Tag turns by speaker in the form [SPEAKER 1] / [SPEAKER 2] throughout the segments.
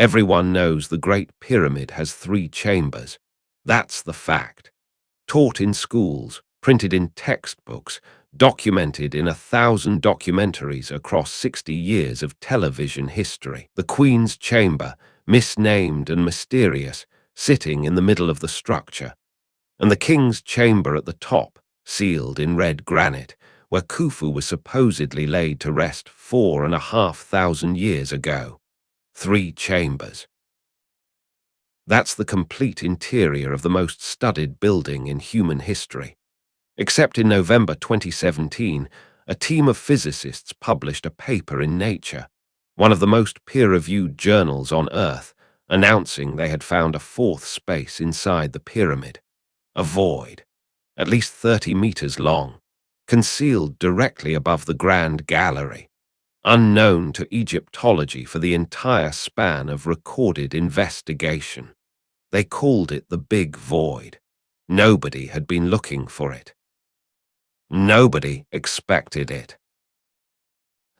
[SPEAKER 1] Everyone knows the Great Pyramid has 3 chambers. That's the fact. Taught in schools, printed in textbooks, documented in 1,000 documentaries across 60 years of television history. The Queen's Chamber, misnamed and mysterious, sitting in the middle of the structure, and the King's Chamber at the top, sealed in red granite, where Khufu was supposedly laid to rest 4,500 years ago. 3 chambers. That's the complete interior of the most studied building in human history. Except in November 2017, a team of physicists published a paper in Nature, one of the most peer-reviewed journals on Earth, announcing they had found a 4th space inside the pyramid. A void, at least 30 meters long, concealed directly above the Grand Gallery, unknown to Egyptology for the entire span of recorded investigation. They called it the Big Void. Nobody had been looking for it. Nobody expected it.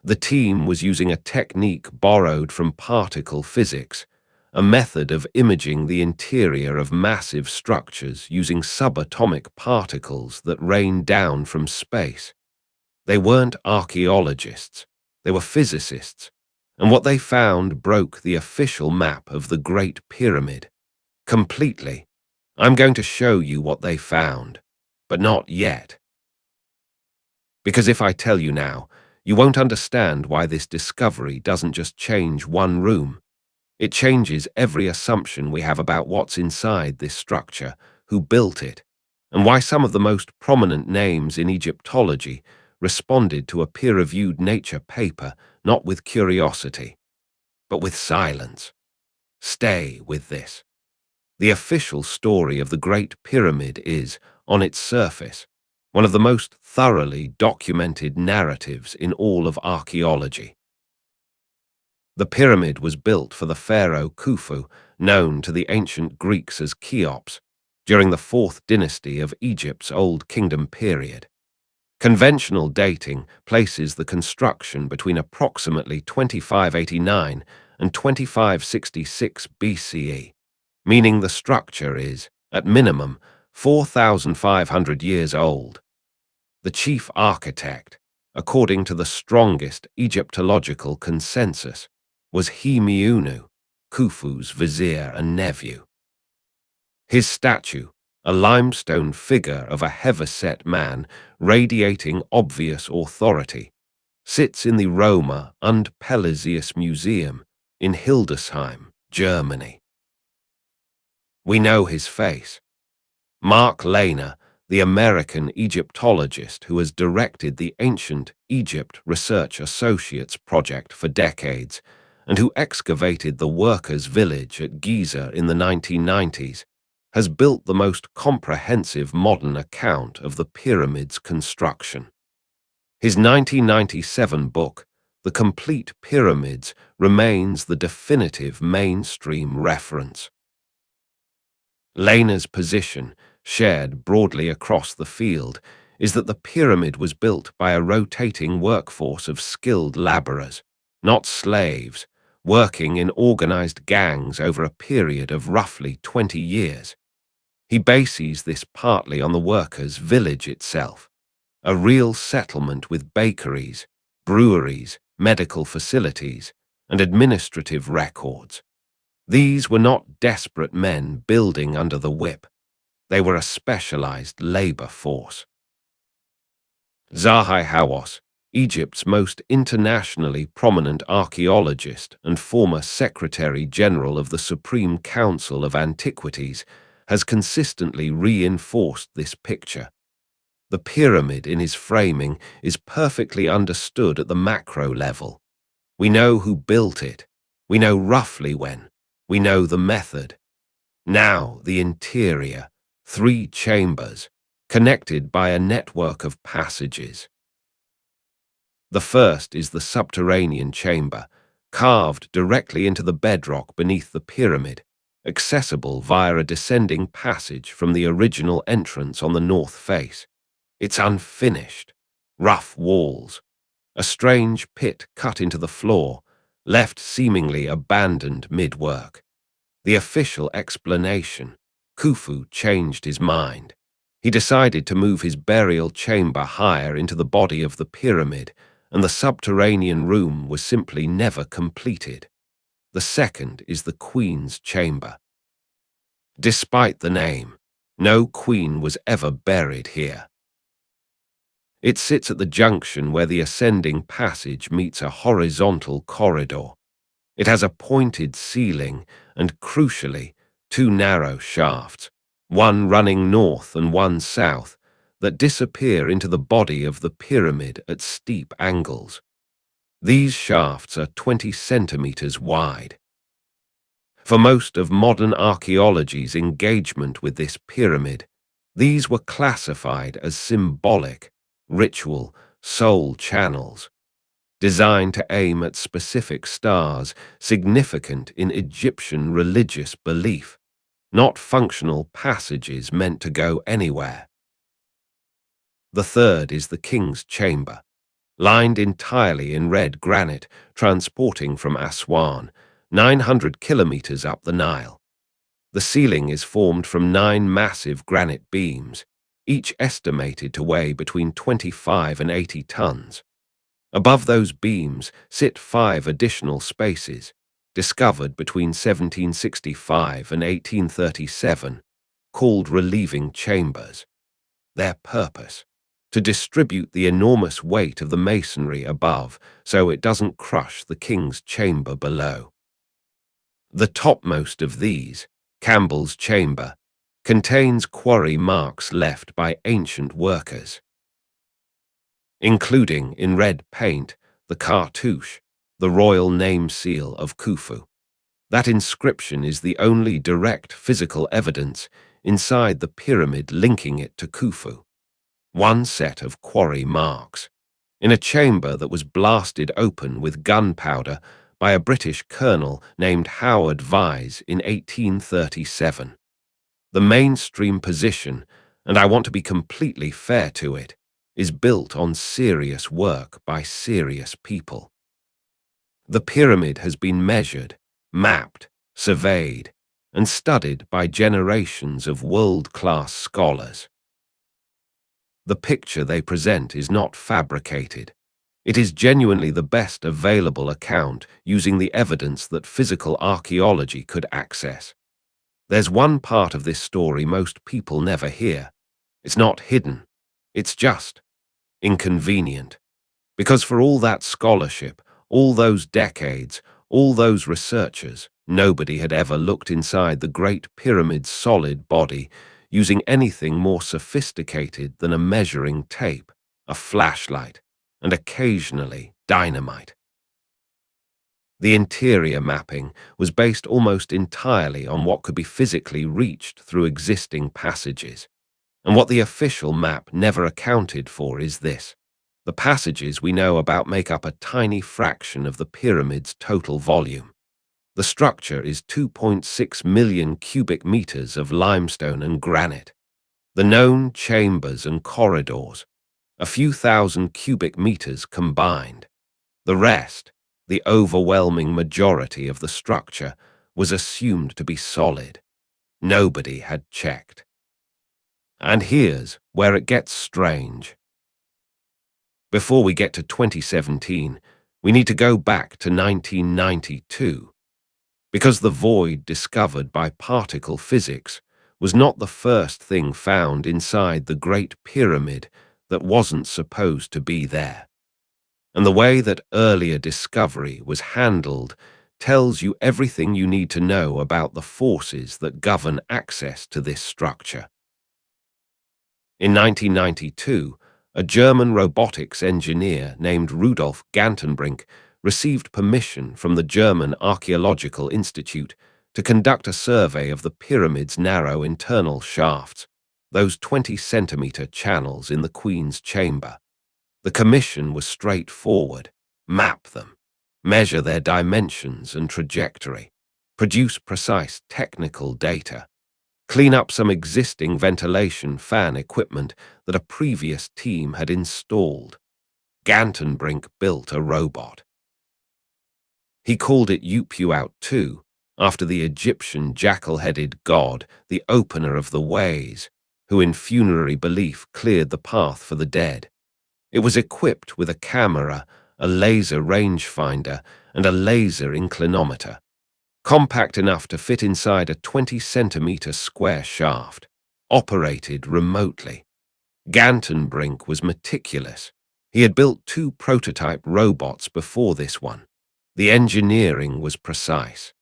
[SPEAKER 1] The team was using a technique borrowed from particle physics, a method of imaging the interior of massive structures using subatomic particles that rain down from space. They weren't archaeologists, they were physicists, and what they found broke the official map of the Great Pyramid. Completely. I'm going to show you what they found, but not yet. Because if I tell you now, you won't understand why this discovery doesn't just change one room. It changes every assumption we have about what's inside this structure, who built it, and why some of the most prominent names in Egyptology responded to a peer-reviewed Nature paper not with curiosity, but with silence. Stay with this. The official story of the Great Pyramid is, on its surface, one of the most thoroughly documented narratives in all of archaeology. The pyramid was built for the pharaoh Khufu, known to the ancient Greeks as Cheops, during the 4th dynasty of Egypt's Old Kingdom period. Conventional dating places the construction between approximately 2589 and 2566 BCE, meaning the structure is, at minimum, 4,500 years old. The chief architect, according to the strongest Egyptological consensus, was Muon, Khufu's vizier and nephew. His statue, a limestone figure of a heavyset man radiating obvious authority, sits in the Roma und Pelagius Museum in Hildesheim, Germany. We know his face. Mark Lehner, the American Egyptologist who has directed the Ancient Egypt Research Associates project for decades, and who excavated the workers' village at Giza in the 1990s, has built the most comprehensive modern account of the pyramid's construction. His 1997 book, The Complete Pyramids, remains the definitive mainstream reference. Lehner's position, shared broadly across the field, is that the pyramid was built by a rotating workforce of skilled laborers, not slaves, working in organized gangs over a period of roughly 20 years. He bases this partly on the workers' village itself, a real settlement with bakeries, breweries, medical facilities, and administrative records. These were not desperate men building under the whip. They were a specialized labor force. Zahi Hawass, Egypt's most internationally prominent archaeologist and former Secretary General of the Supreme Council of Antiquities, has consistently reinforced this picture. The pyramid in his framing is perfectly understood at the macro level. We know who built it. We know roughly when. We know the method. Now the interior, 3 chambers, connected by a network of passages. The first is the subterranean chamber, carved directly into the bedrock beneath the pyramid, accessible via a descending passage from the original entrance on the north face. It's unfinished, rough walls, a strange pit cut into the floor, left seemingly abandoned mid-work. The official explanation: Khufu changed his mind. He decided to move his burial chamber higher into the body of the pyramid, and the subterranean room was simply never completed. The second is the Queen's Chamber. Despite the name, no queen was ever buried here. It sits at the junction where the ascending passage meets a horizontal corridor. It has a pointed ceiling and, crucially, two narrow shafts, one running north and one south, that disappear into the body of the pyramid at steep angles. These shafts are 20 centimeters wide. For most of modern archaeology's engagement with this pyramid, these were classified as symbolic, ritual, soul channels, designed to aim at specific stars significant in Egyptian religious belief, not functional passages meant to go anywhere. The third is the King's Chamber, lined entirely in red granite, transporting from Aswan, 900 kilometers up the Nile. The ceiling is formed from 9 massive granite beams, each estimated to weigh between 25 and 80 tons. Above those beams sit 5 additional spaces, discovered between 1765 and 1837, called relieving chambers. Their purpose: to distribute the enormous weight of the masonry above so it doesn't crush the king's chamber below. The topmost of these, Campbell's Chamber, contains quarry marks left by ancient workers, including, in red paint, the cartouche, the royal name seal of Khufu. That inscription is the only direct physical evidence inside the pyramid linking it to Khufu. One set of quarry marks, in a chamber that was blasted open with gunpowder by a British colonel named Howard Vyse in 1837. The mainstream position, and I want to be completely fair to it, is built on serious work by serious people. The pyramid has been measured, mapped, surveyed, and studied by generations of world-class scholars. The picture they present is not fabricated. It is genuinely the best available account using the evidence that physical archaeology could access. There's one part of this story most people never hear. It's not hidden. It's just inconvenient. Because for all that scholarship, all those decades, all those researchers, nobody had ever looked inside the Great Pyramid's solid body using anything more sophisticated than a measuring tape, a flashlight, and occasionally dynamite. The interior mapping was based almost entirely on what could be physically reached through existing passages. And what the official map never accounted for is this: the passages we know about make up a tiny fraction of the pyramid's total volume. The structure is 2.6 million cubic meters of limestone and granite. The known chambers and corridors, a few thousand cubic meters combined. The rest, the overwhelming majority of the structure, was assumed to be solid. Nobody had checked. And here's where it gets strange. Before we get to 2017, we need to go back to 1992. Because the void discovered by particle physics was not the first thing found inside the Great Pyramid that wasn't supposed to be there. And the way that earlier discovery was handled tells you everything you need to know about the forces that govern access to this structure. In 1992, a German robotics engineer named Rudolf Gantenbrink received permission from the German Archaeological Institute to conduct a survey of the pyramid's narrow internal shafts, those 20-centimeter channels in the Queen's Chamber. The commission was straightforward: map them, measure their dimensions and trajectory, produce precise technical data, clean up some existing ventilation fan equipment that a previous team had installed. Gantenbrink built a robot. He called it Upuaut-2, after the Egyptian jackal-headed god, the opener of the ways, who in funerary belief cleared the path for the dead. It was equipped with a camera, a laser rangefinder, and a laser inclinometer, compact enough to fit inside a 20-centimeter square shaft, operated remotely. Gantenbrink was meticulous. He had built 2 prototype robots before this one. The engineering was precise.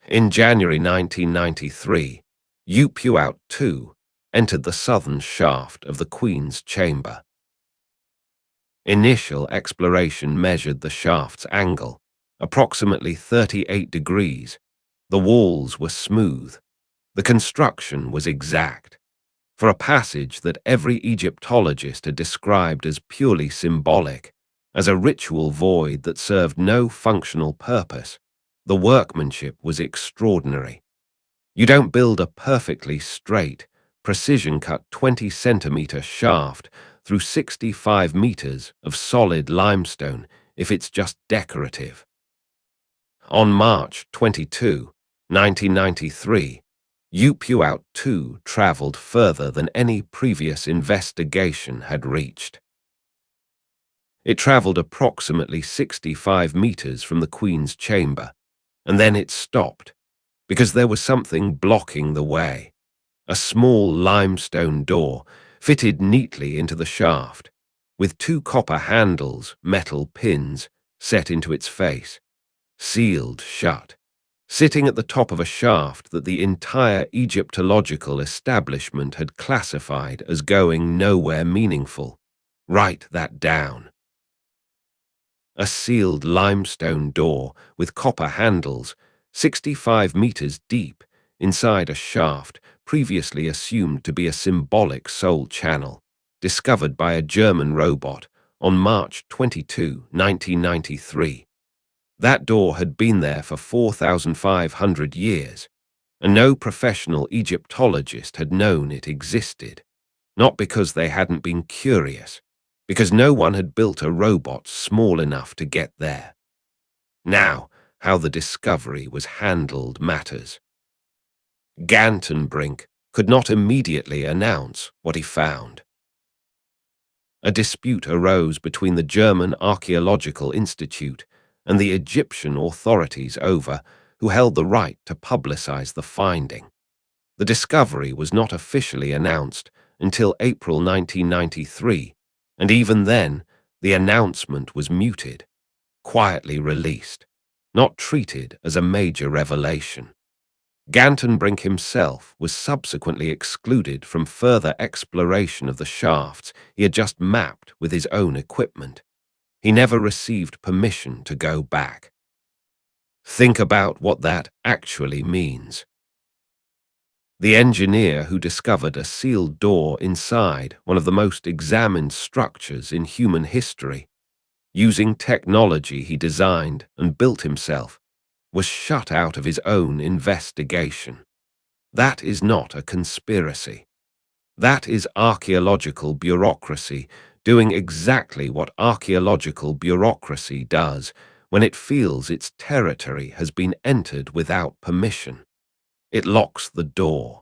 [SPEAKER 1] In January 1993, Upuaut-2 entered the southern shaft of the Queen's chamber. Initial exploration measured the shaft's angle, approximately 38 degrees. The walls were smooth. The construction was exact. For a passage that every Egyptologist had described as purely symbolic, as a ritual void that served no functional purpose, the workmanship was extraordinary. You don't build a perfectly straight, precision-cut 20-centimeter shaft through 65 meters of solid limestone if it's just decorative. On March 22, 1993, Upuaut-2 traveled further than any previous investigation had reached. It traveled approximately 65 meters from the Queen's chamber, and then it stopped, because there was something blocking the way. A small limestone door fitted neatly into the shaft, with 2 copper handles, metal pins, set into its face, sealed shut, sitting at the top of a shaft that the entire Egyptological establishment had classified as going nowhere meaningful. Write that down. A sealed limestone door with copper handles, 65 meters deep, inside a shaft previously assumed to be a symbolic soul channel, discovered by a German robot on March 22, 1993. That door had been there for 4,500 years, and no professional Egyptologist had known it existed, not because they hadn't been curious, because no one had built a robot small enough to get there. Now, how the discovery was handled matters. Gantenbrink could not immediately announce what he found. A dispute arose between the German Archaeological Institute and the Egyptian authorities over who held the right to publicize the finding. The discovery was not officially announced until April 1993, and even then, the announcement was muted, quietly released, not treated as a major revelation. Gantenbrink himself was subsequently excluded from further exploration of the shafts he had just mapped with his own equipment. He never received permission to go back. Think about what that actually means. The engineer who discovered a sealed door inside one of the most examined structures in human history, using technology he designed and built himself, was shut out of his own investigation. That is not a conspiracy. That is archaeological bureaucracy doing exactly what archaeological bureaucracy does when it feels its territory has been entered without permission. It locks the door.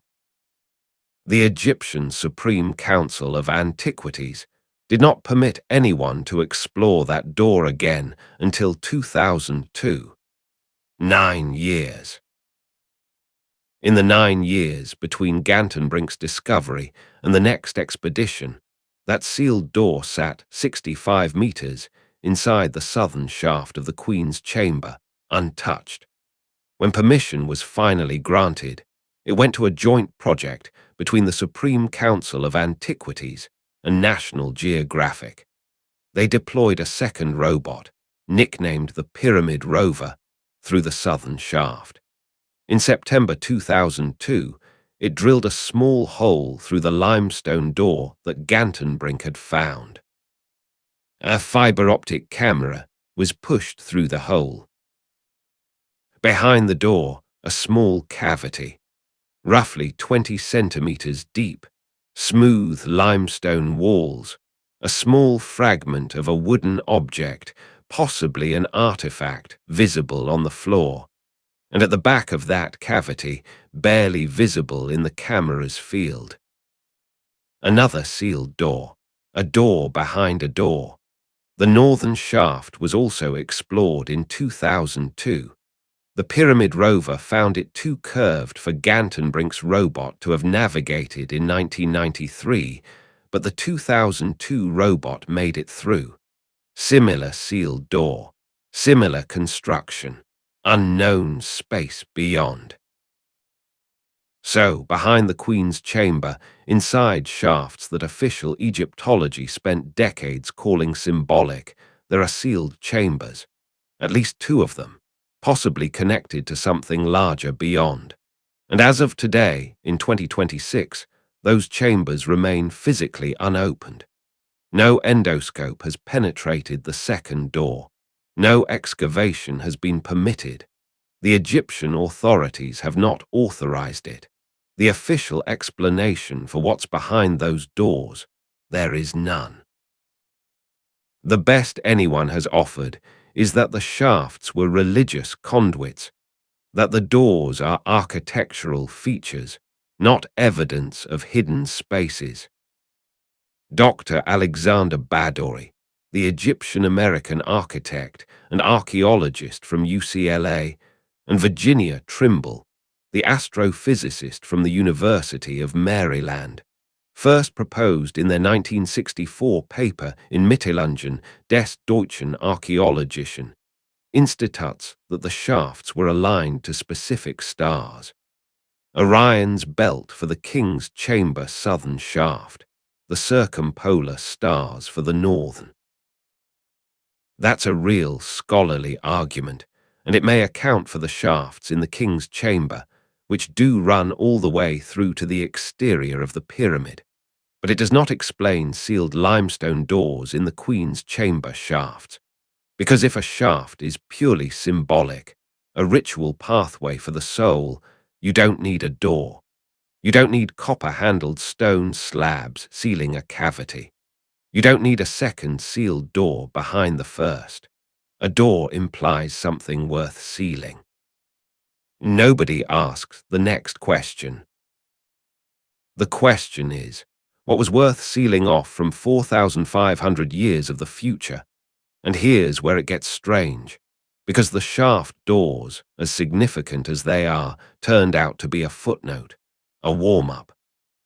[SPEAKER 1] The Egyptian Supreme Council of Antiquities did not permit anyone to explore that door again until 2002. 9 years. In the 9 years between Gantenbrink's discovery and the next expedition, that sealed door sat 65 meters inside the southern shaft of the Queen's chamber, untouched. When permission was finally granted, it went to a joint project between the Supreme Council of Antiquities and National Geographic. They deployed a second robot, nicknamed the Pyramid Rover, through the southern shaft. In September 2002, it drilled a small hole through the limestone door that Gantenbrink had found. A fiber-optic camera was pushed through the hole. Behind the door, a small cavity, roughly 20 centimeters deep, smooth limestone walls, a small fragment of a wooden object possibly an artifact visible on the floor, and at the back of that cavity, barely visible in the camera's field. Another sealed door, a door behind a door. The northern shaft was also explored in 2002. The Pyramid rover found it too curved for Gantenbrink's robot to have navigated in 1993, but the 2002 robot made it through. Similar sealed door, similar construction, unknown space beyond. So, behind the Queen's chamber, inside shafts that official Egyptology spent decades calling symbolic, there are sealed chambers, at least two of them, possibly connected to something larger beyond. And as of today, in 2026, those chambers remain physically unopened. No endoscope has penetrated the second door. No excavation has been permitted. The Egyptian authorities have not authorized it. The official explanation for what's behind those doors, there is none. The best anyone has offered is that the shafts were religious conduits, that the doors are architectural features, not evidence of hidden spaces. Dr. Alexander Badouri, the Egyptian-American architect and archaeologist from UCLA, and Virginia Trimble, the astrophysicist from the University of Maryland, first proposed in their 1964 paper in Mitteilungen des deutschen Archaeologischen Instituts that the shafts were aligned to specific stars. Orion's belt for the King's Chamber southern shaft, the circumpolar stars for the northern. That's a real scholarly argument, and it may account for the shafts in the King's Chamber, which do run all the way through to the exterior of the pyramid, but it does not explain sealed limestone doors in the Queen's Chamber shafts, because if a shaft is purely symbolic, a ritual pathway for the soul, you don't need a door. You don't need copper-handled stone slabs sealing a cavity. You don't need a second sealed door behind the first. A door implies something worth sealing. Nobody asks the next question. The question is, what was worth sealing off from 4,500 years of the future? And here's where it gets strange, because the shaft doors, as significant as they are, turned out to be a footnote, a warm-up.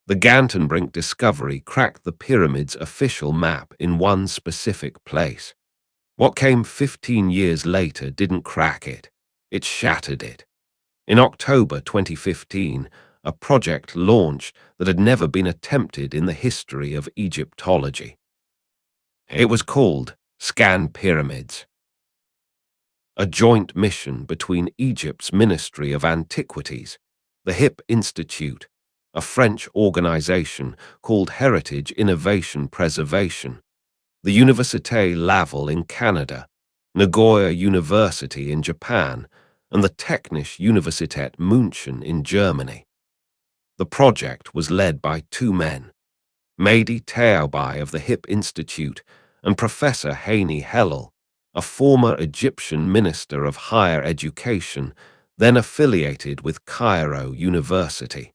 [SPEAKER 1] The Gantenbrink discovery cracked the pyramid's official map in one specific place. What came 15 years later didn't crack it. It shattered it. In October 2015, a project launched that had never been attempted in the history of Egyptology. It was called ScanPyramids, a joint mission between Egypt's Ministry of Antiquities, the HIP Institute, a French organization called Heritage Innovation Preservation, the Université Laval in Canada, Nagoya University in Japan, and the Technische Universität München in Germany. The project was led by two men, Mehdi Taoubai of the HIP Institute and Professor Hani Hellel, a former Egyptian minister of higher education, then affiliated with Cairo University.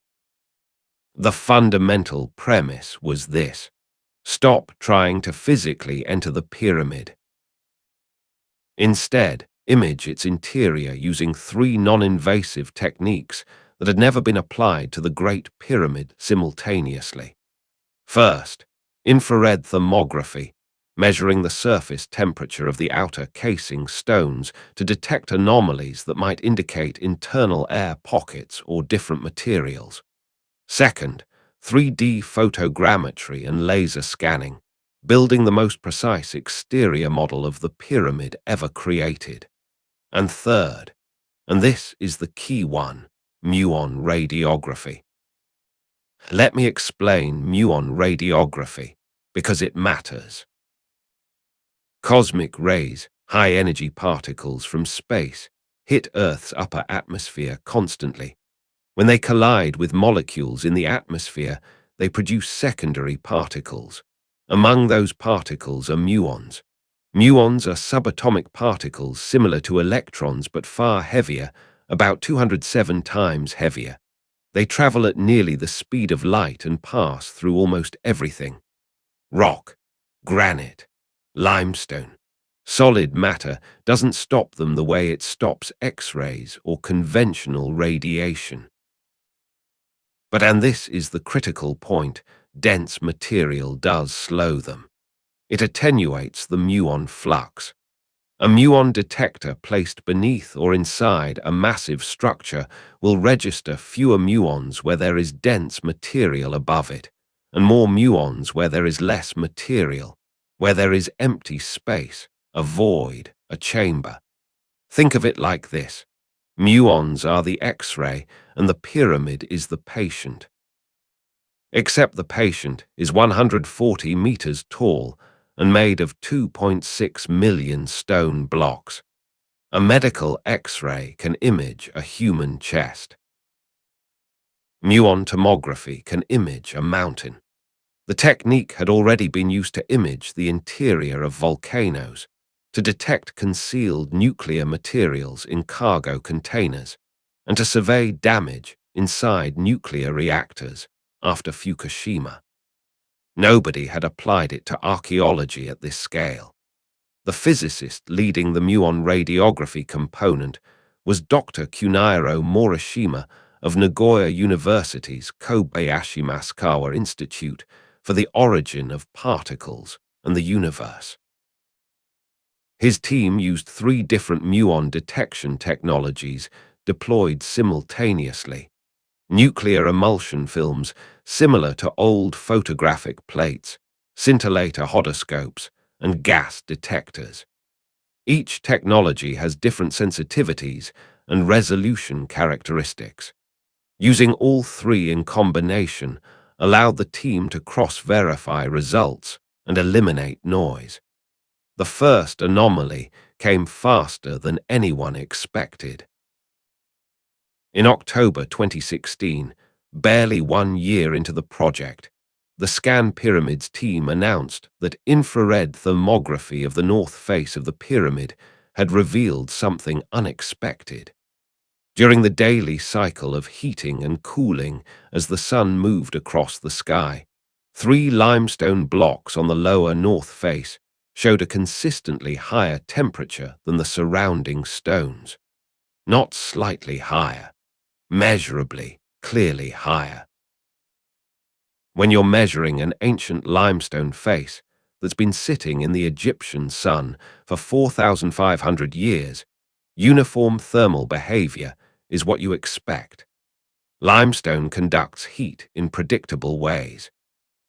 [SPEAKER 1] The fundamental premise was this: stop trying to physically enter the pyramid. Instead, image its interior using three non-invasive techniques that had never been applied to the Great Pyramid simultaneously. First, infrared thermography, measuring the surface temperature of the outer casing stones to detect anomalies that might indicate internal air pockets or different materials. Second, 3D photogrammetry and laser scanning, building the most precise exterior model of the pyramid ever created. And third, and this is the key one, muon radiography. Let me explain muon radiography, because it matters. Cosmic rays, high-energy particles from space, hit Earth's upper atmosphere constantly. When they collide with molecules in the atmosphere, they produce secondary particles. Among those particles are muons. Muons are subatomic particles similar to electrons but far heavier, about 207 times heavier. They travel at nearly the speed of light and pass through almost everything. Rock, granite, limestone. Solid matter doesn't stop them the way it stops X-rays or conventional radiation. And this is the critical point, dense material does slow them. It attenuates the muon flux. A muon detector placed beneath or inside a massive structure will register fewer muons where there is dense material above it, and more muons where there is less material, where there is empty space, a void, a chamber. Think of it like this. Muons are the X-ray and the pyramid is the patient. Except the patient is 140 meters tall and made of 2.6 million stone blocks. A medical X-ray can image a human chest. Muon tomography can image a mountain. The technique had already been used to image the interior of volcanoes, to detect concealed nuclear materials in cargo containers, and to survey damage inside nuclear reactors after Fukushima. Nobody had applied it to archaeology at this scale. The physicist leading the muon radiography component was Dr. Kunihiro Morishima of Nagoya University's Kobayashi Maskawa Institute for the Origin of Particles and the Universe. His team used 3 different muon detection technologies deployed simultaneously. Nuclear emulsion films similar to old photographic plates, scintillator hodoscopes, and gas detectors. Each technology has different sensitivities and resolution characteristics. Using all 3 in combination allowed the team to cross-verify results and eliminate noise. The first anomaly came faster than anyone expected. In October 2016, barely 1 year into the project, the ScanPyramids team announced that infrared thermography of the north face of the pyramid had revealed something unexpected. During the daily cycle of heating and cooling as the sun moved across the sky, 3 limestone blocks on the lower north face showed a consistently higher temperature than the surrounding stones. Not slightly higher. Measurably, clearly higher. When you're measuring an ancient limestone face that's been sitting in the Egyptian sun for 4,500 years, uniform thermal behavior is what you expect. Limestone conducts heat in predictable ways.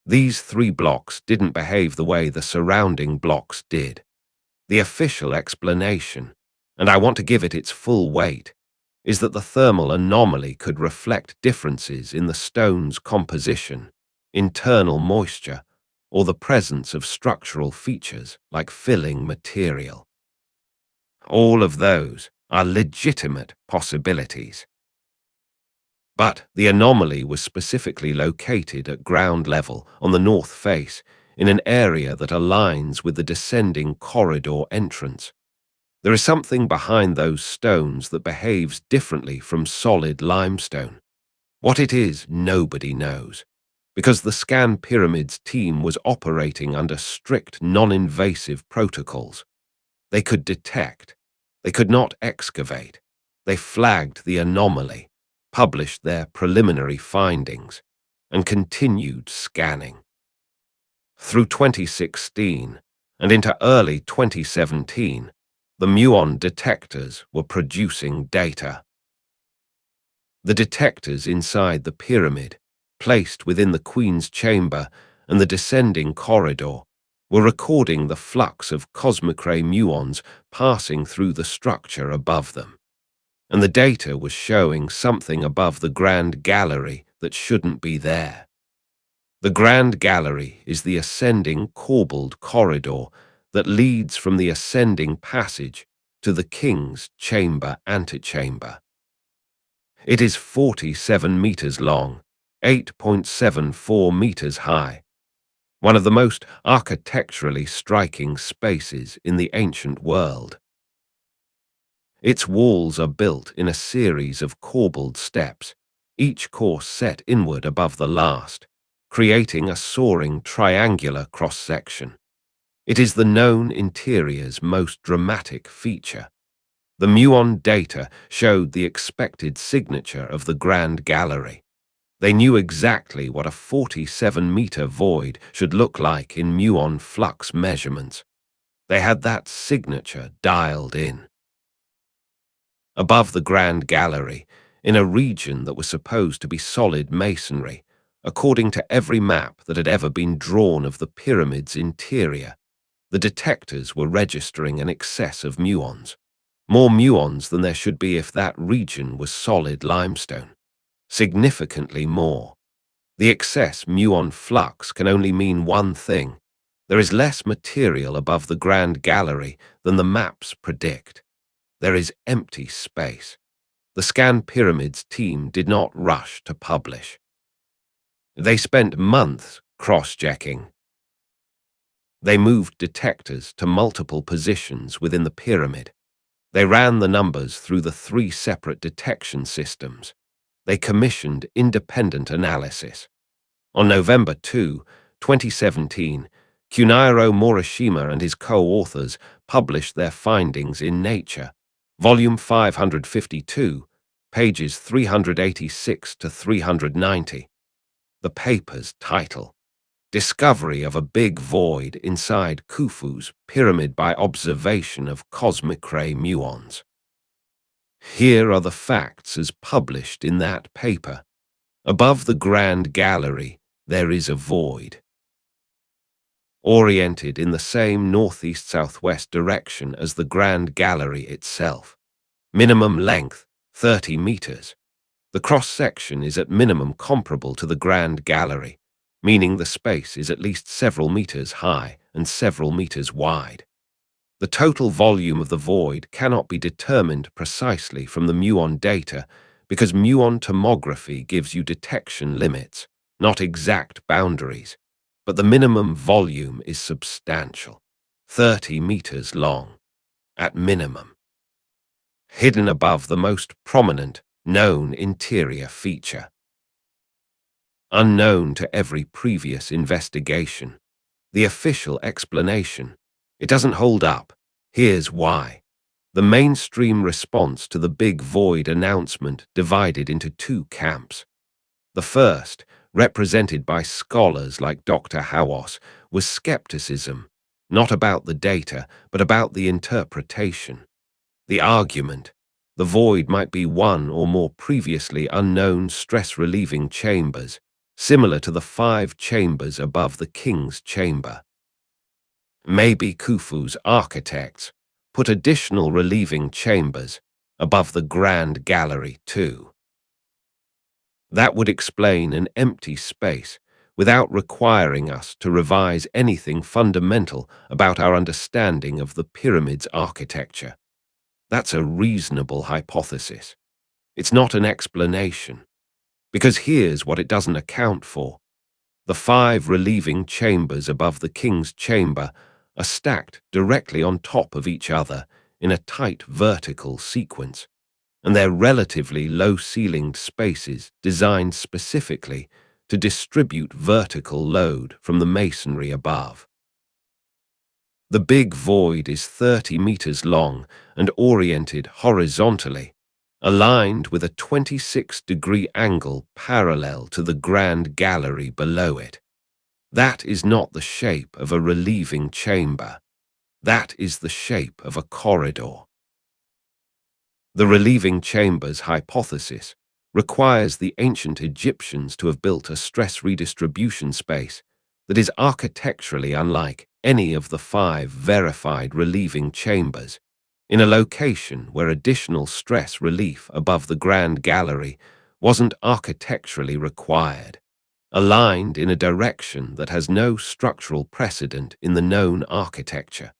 [SPEAKER 1] These 3 blocks didn't behave the way the surrounding blocks did. The official explanation, and I want to give it its full weight, is that the thermal anomaly could reflect differences in the stone's composition, internal moisture, or the presence of structural features like filling material. All of those are legitimate possibilities. But the anomaly was specifically located at ground level on the north face in an area that aligns with the descending corridor entrance. There is something behind those stones that behaves differently from solid limestone. What it is, nobody knows, because the ScanPyramids team was operating under strict non-invasive protocols. They could detect. They could not excavate. They flagged the anomaly, published their preliminary findings, and continued scanning. Through 2016 and into early 2017, the muon detectors were producing data. The detectors inside the pyramid, placed within the Queen's chamber and the descending corridor, were recording the flux of cosmic ray muons passing through the structure above them. And the data was showing something above the Grand Gallery that shouldn't be there. The Grand Gallery is the ascending corbelled corridor that leads from the ascending passage to the King's chamber antechamber. It is 47 meters long, 8.74 meters high, one of the most architecturally striking spaces in the ancient world. Its walls are built in a series of corbelled steps, each course set inward above the last, creating a soaring triangular cross-section. It is the known interior's most dramatic feature. The muon data showed the expected signature of the Grand Gallery. They knew exactly what a 47-meter void should look like in muon flux measurements. They had that signature dialed in. Above the Grand Gallery, in a region that was supposed to be solid masonry, according to every map that had ever been drawn of the pyramid's interior, the detectors were registering an excess of muons. More muons than there should be if that region was solid limestone. Significantly more. The excess muon flux can only mean one thing. There is less material above the Grand Gallery than the maps predict. There is empty space. The ScanPyramids team did not rush to publish. They spent months cross-checking. They moved detectors to multiple positions within the pyramid. They ran the numbers through the 3 separate detection systems. They commissioned independent analysis. On November 2, 2017, Kunihiro Morishima and his co-authors published their findings in Nature, volume 552, pages 386 to 390. The paper's title: Discovery of a Big Void Inside Khufu's Pyramid by Observation of Cosmic Ray Muons. Here are the facts as published in that paper. Above the Grand Gallery, there is a void. Oriented in the same northeast-southwest direction as the Grand Gallery itself. Minimum length, 30 meters. The cross-section is at minimum comparable to the Grand Gallery, meaning the space is at least several meters high and several meters wide. The total volume of the void cannot be determined precisely from the muon data because muon tomography gives you detection limits, not exact boundaries, but the minimum volume is substantial, 30 meters long, at minimum. Hidden above the most prominent known interior feature. Unknown to every previous investigation. The official explanation. It doesn't hold up. Here's why. The mainstream response to the Big Void announcement divided into 2 camps. The first, represented by scholars like Dr. Hawass, was skepticism, not about the data, but about the interpretation. The argument: the void might be one or more previously unknown stress-relieving chambers, similar to the 5 chambers above the king's chamber. Maybe Khufu's architects put additional relieving chambers above the Grand Gallery too. That would explain an empty space without requiring us to revise anything fundamental about our understanding of the pyramid's architecture. That's a reasonable hypothesis. It's not an explanation. Because here's what it doesn't account for. The 5 relieving chambers above the king's chamber are stacked directly on top of each other in a tight vertical sequence, and they're relatively low-ceilinged spaces designed specifically to distribute vertical load from the masonry above. The Big Void is 30 meters long and oriented horizontally, aligned with a 26-degree angle parallel to the Grand Gallery below it. That is not the shape of a relieving chamber. That is the shape of a corridor. The relieving chambers hypothesis requires the ancient Egyptians to have built a stress redistribution space that is architecturally unlike any of the 5 verified relieving chambers, in a location where additional stress relief above the Grand Gallery wasn't architecturally required, aligned in a direction that has no structural precedent in the known architecture.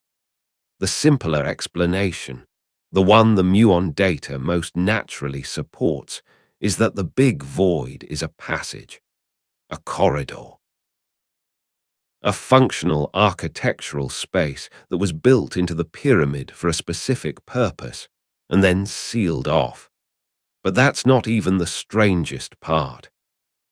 [SPEAKER 1] The simpler explanation, the one the muon data most naturally supports, is that the Big Void is a passage, a corridor. a functional architectural space that was built into the pyramid for a specific purpose and then sealed off. But that's not even the strangest part.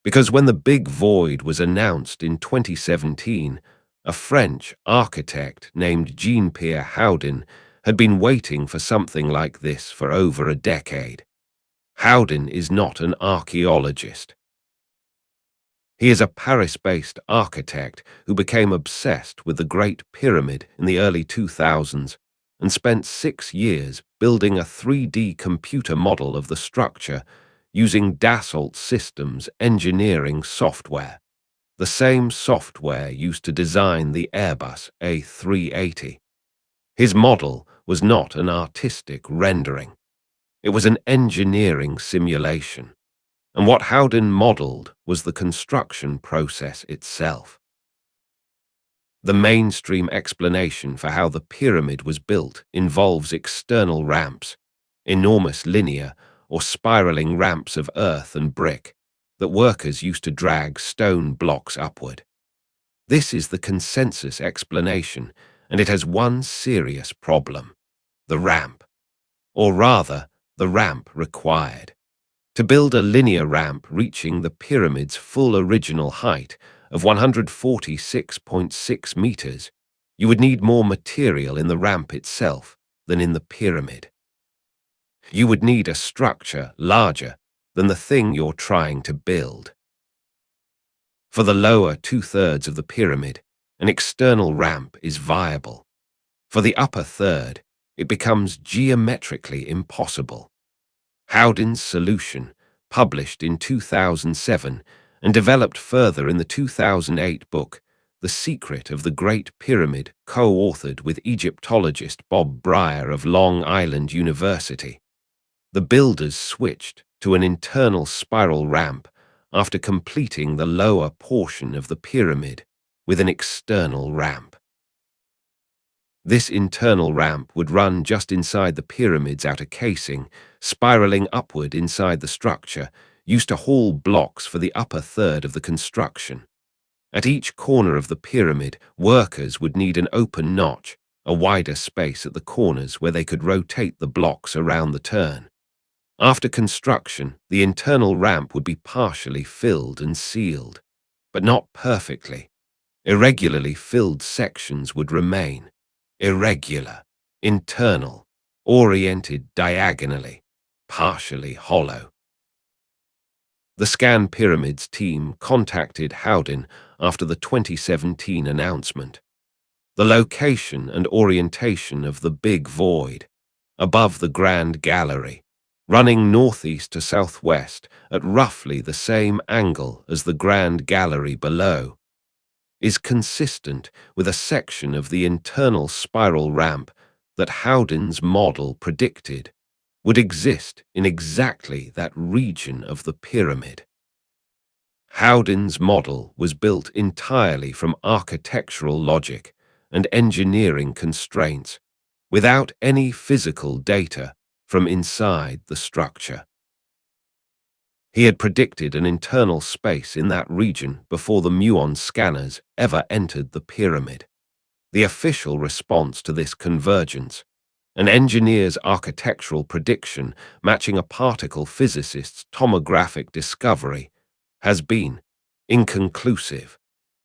[SPEAKER 1] Because when the Big Void was announced in 2017, a French architect named Jean-Pierre Houdin had been waiting for something like this for over a decade. Houdin is not an archaeologist. He is a Paris-based architect who became obsessed with the Great Pyramid in the early 2000s and spent 6 years building a 3D computer model of the structure using Dassault Systems engineering software, the same software used to design the Airbus A380. His model was not an artistic rendering. It was an engineering simulation. And what Houdin modeled was the construction process itself. The mainstream explanation for how the pyramid was built involves external ramps, enormous linear or spiraling ramps of earth and brick that workers used to drag stone blocks upward. This is the consensus explanation, and it has one serious problem: the ramp, or rather, the ramp required. To build a linear ramp reaching the pyramid's full original height of 146.6 meters, you would need more material in the ramp itself than in the pyramid. You would need a structure larger than the thing you're trying to build. For the lower two-thirds of the pyramid, an external ramp is viable. For the upper third, it becomes geometrically impossible. Houdin's solution, published in 2007 and developed further in the 2008 book, The Secret of the Great Pyramid, co-authored with Egyptologist Bob Breyer of Long Island University. The builders switched to an internal spiral ramp after completing the lower portion of the pyramid with an external ramp. This internal ramp would run just inside the pyramid's outer casing, spiraling upward inside the structure, used to haul blocks for the upper third of the construction. At each corner of the pyramid, workers would need an open notch, a wider space at the corners where they could rotate the blocks around the turn. After construction, the internal ramp would be partially filled and sealed, but not perfectly. Irregularly filled sections would remain. Irregular, internal, oriented diagonally, partially hollow. The ScanPyramids team contacted Houdin after the 2017 announcement. The location and orientation of the Big Void, above the Grand Gallery, running northeast to southwest at roughly the same angle as the Grand Gallery below, is consistent with a section of the internal spiral ramp that Houdin's model predicted would exist in exactly that region of the pyramid. Houdin's model was built entirely from architectural logic and engineering constraints, without any physical data from inside the structure. He had predicted an internal space in that region before the muon scanners ever entered the pyramid. The official response to this convergence, an engineer's architectural prediction matching a particle physicist's tomographic discovery, has been inconclusive,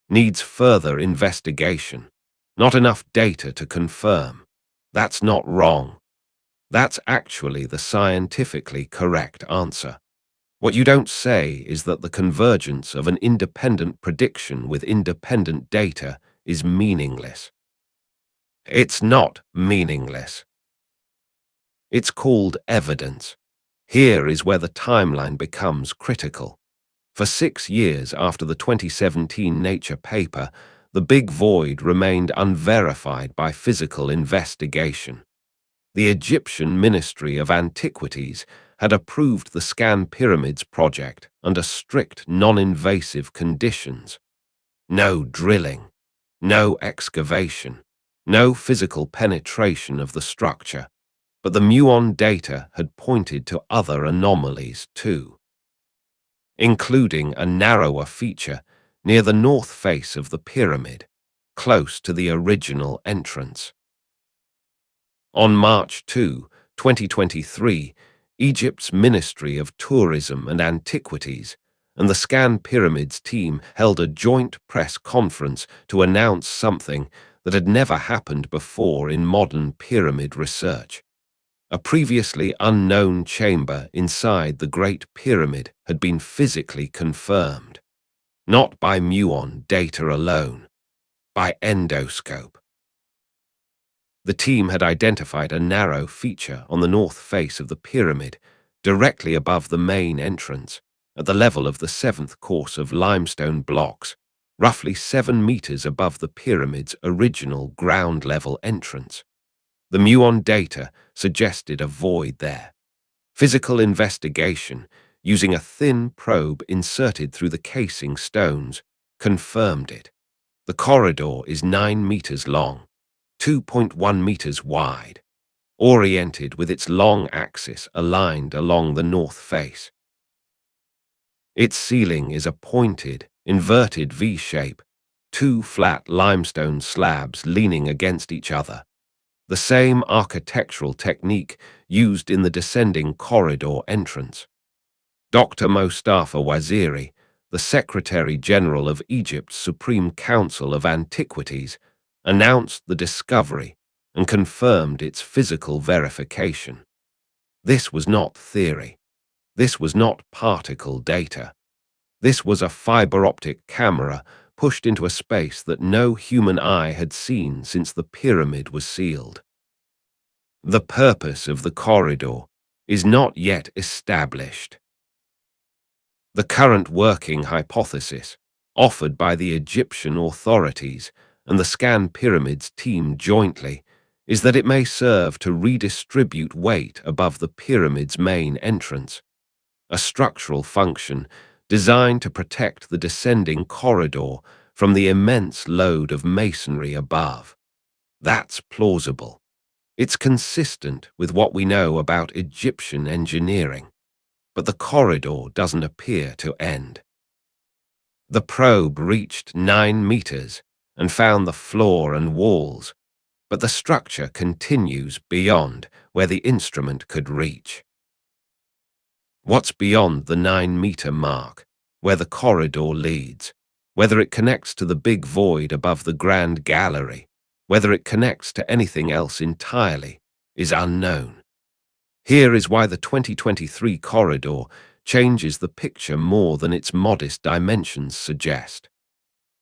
[SPEAKER 1] needs further investigation, not enough data to confirm. That's not wrong. That's actually the scientifically correct answer. What you don't say is that the convergence of an independent prediction with independent data is meaningless. It's not meaningless. It's called evidence. Here is where the timeline becomes critical. For 6 years after the 2017 Nature paper, the Big Void remained unverified by physical investigation. The Egyptian Ministry of Antiquities had approved the ScanPyramids project under strict non-invasive conditions. No drilling, no excavation, no physical penetration of the structure, but the muon data had pointed to other anomalies too, including a narrower feature near the north face of the pyramid. close to the original entrance. On March 2, 2023, Egypt's Ministry of Tourism and Antiquities and the ScanPyramids team held a joint press conference to announce something that had never happened before in modern pyramid research. A previously unknown chamber inside the Great Pyramid had been physically confirmed, not by muon data alone, by endoscope. The team had identified a narrow feature on the north face of the pyramid, directly above the main entrance, at the level of the seventh course of limestone blocks, roughly 7 meters above the pyramid's original ground-level entrance. The muon data suggested a void there. Physical investigation, using a thin probe inserted through the casing stones, confirmed it. The corridor is 9 meters long, 2.1 meters wide, oriented with its long axis aligned along the north face. Its ceiling is a pointed, inverted V-shape, 2 flat limestone slabs leaning against each other, the same architectural technique used in the descending corridor entrance. Dr. Mostafa Waziri, the Secretary General of Egypt's Supreme Council of Antiquities, announced the discovery and confirmed its physical verification. This was not theory. This was not particle data. This was a fiber-optic camera pushed into a space that no human eye had seen since the pyramid was sealed. The purpose of the corridor is not yet established. The current working hypothesis, offered by the Egyptian authorities and the ScanPyramids team jointly, is that it may serve to redistribute weight above the pyramid's main entrance, a structural function designed to protect the descending corridor from the immense load of masonry above. That's plausible. It's consistent with what we know about Egyptian engineering, but the corridor doesn't appear to end. The probe reached 9 meters and found the floor and walls, but the structure continues beyond where the instrument could reach. What's beyond the 9-meter mark, where the corridor leads, whether it connects to the big void above the Grand Gallery, whether it connects to anything else entirely, is unknown. Here is why the 2023 corridor changes the picture more than its modest dimensions suggest.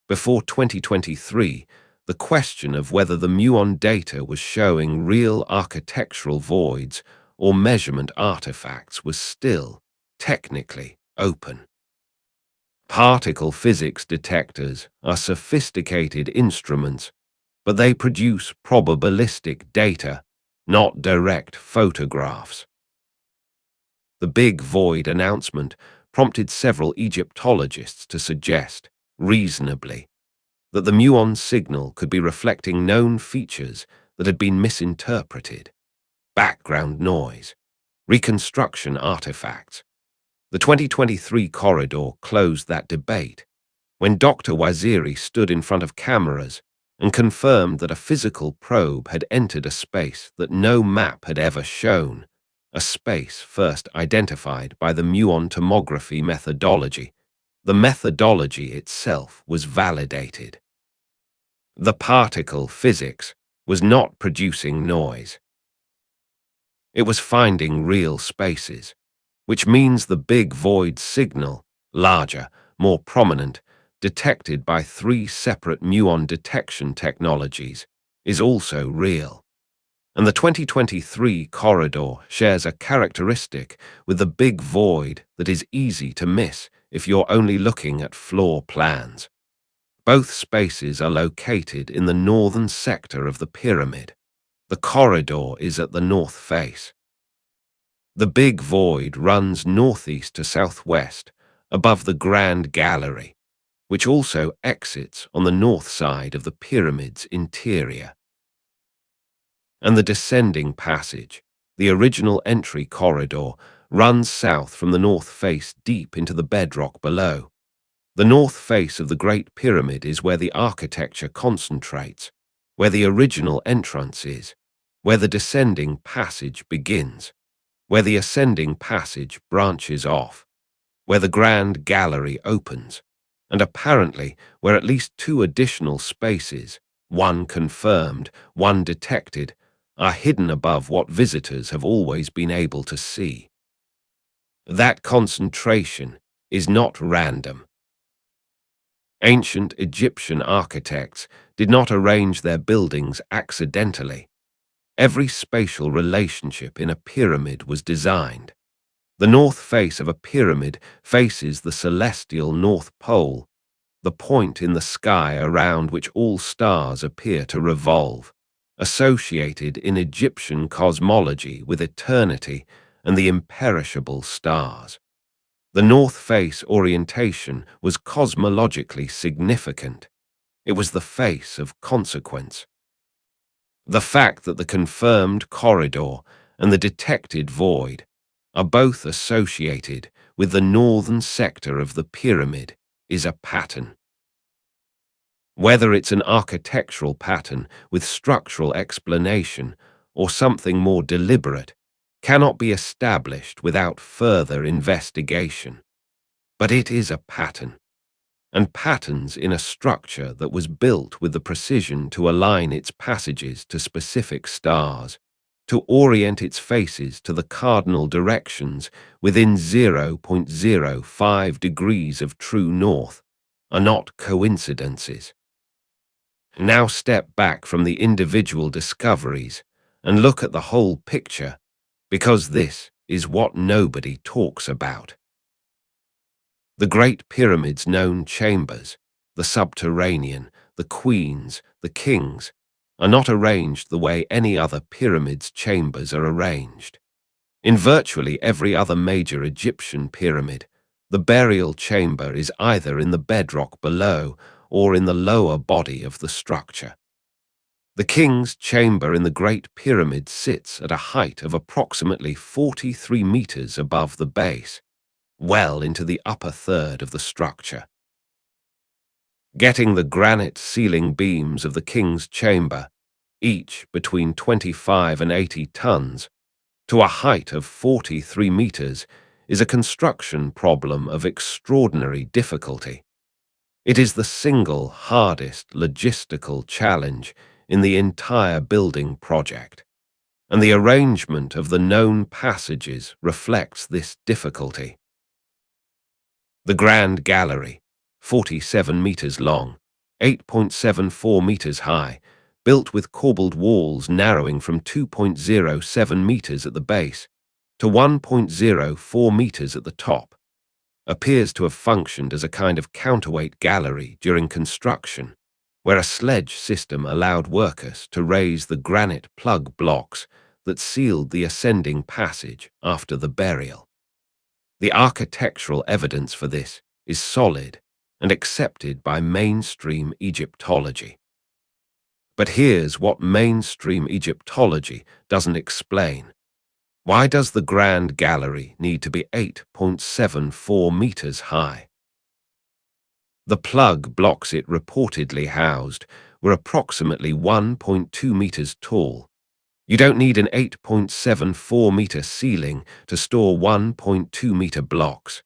[SPEAKER 1] Before 2023, the question of whether the muon data was showing real architectural voids or measurement artifacts was still, technically, open. Particle physics detectors are sophisticated instruments, but they produce probabilistic data, not direct photographs. The Big Void announcement prompted several Egyptologists to suggest, reasonably, that the muon signal could be reflecting known features that had been misinterpreted: background noise, reconstruction artifacts. The 2023 corridor closed that debate when Dr. Waziri stood in front of cameras and confirmed that a physical probe had entered a space that no map had ever shown, a space first identified by the muon tomography methodology. The methodology itself was validated. The particle physics was not producing noise. It was finding real spaces, which means the big void signal, larger, more prominent, detected by 3 separate muon detection technologies, is also real. And the 2023 corridor shares a characteristic with the big void that is easy to miss if you're only looking at floor plans. Both spaces are located in the northern sector of the pyramid. The corridor is at the north face. The big void runs northeast to southwest, above the Grand Gallery, which also exits on the north side of the pyramid's interior. And the descending passage, the original entry corridor, runs south from the north face deep into the bedrock below. The north face of the Great Pyramid is where the architecture concentrates, where the original entrance is, where the descending passage begins, where the ascending passage branches off, where the grand gallery opens, and apparently where at least two additional spaces, one confirmed, one detected, are hidden above what visitors have always been able to see. That concentration is not random. Ancient Egyptian architects did not arrange their buildings accidentally. Every spatial relationship in a pyramid was designed. The north face of a pyramid faces the celestial North Pole, the point in the sky around which all stars appear to revolve, associated in Egyptian cosmology with eternity and the imperishable stars. The north face orientation was cosmologically significant. It was the face of consequence. The fact that the confirmed corridor and the detected void are both associated with the northern sector of the pyramid is a pattern. Whether it's an architectural pattern with structural explanation or something more deliberate cannot be established without further investigation. But it is a pattern, and patterns in a structure that was built with the precision to align its passages to specific stars, to orient its faces to the cardinal directions within 0.05 degrees of true north, are not coincidences. Now step back from the individual discoveries and look at the whole picture, because this is what nobody talks about. The Great Pyramid's known chambers, the subterranean, the queens, the kings, are not arranged the way any other pyramid's chambers are arranged. In virtually every other major Egyptian pyramid, the burial chamber is either in the bedrock below or in the lower body of the structure. The king's chamber in the Great Pyramid sits at a height of approximately 43 meters above the base, well into the upper third of the structure. Getting the granite ceiling beams of the king's chamber, each between 25 and 80 tons, to a height of 43 meters is a construction problem of extraordinary difficulty. It is the single hardest logistical challenge in the entire building project, and the arrangement of the known passages reflects this difficulty. The Grand Gallery, 47 meters long, 8.74 meters high, built with corbelled walls narrowing from 2.07 meters at the base to 1.04 meters at the top, appears to have functioned as a kind of counterweight gallery during construction, where a sledge system allowed workers to raise the granite plug blocks that sealed the ascending passage after the burial. The architectural evidence for this is solid and accepted by mainstream Egyptology. But here's what mainstream Egyptology doesn't explain. Why does the Grand Gallery need to be 8.74 meters high? The plug blocks it reportedly housed were approximately 1.2 meters tall. You don't need an 8.74 meter ceiling to store 1.2 meter blocks.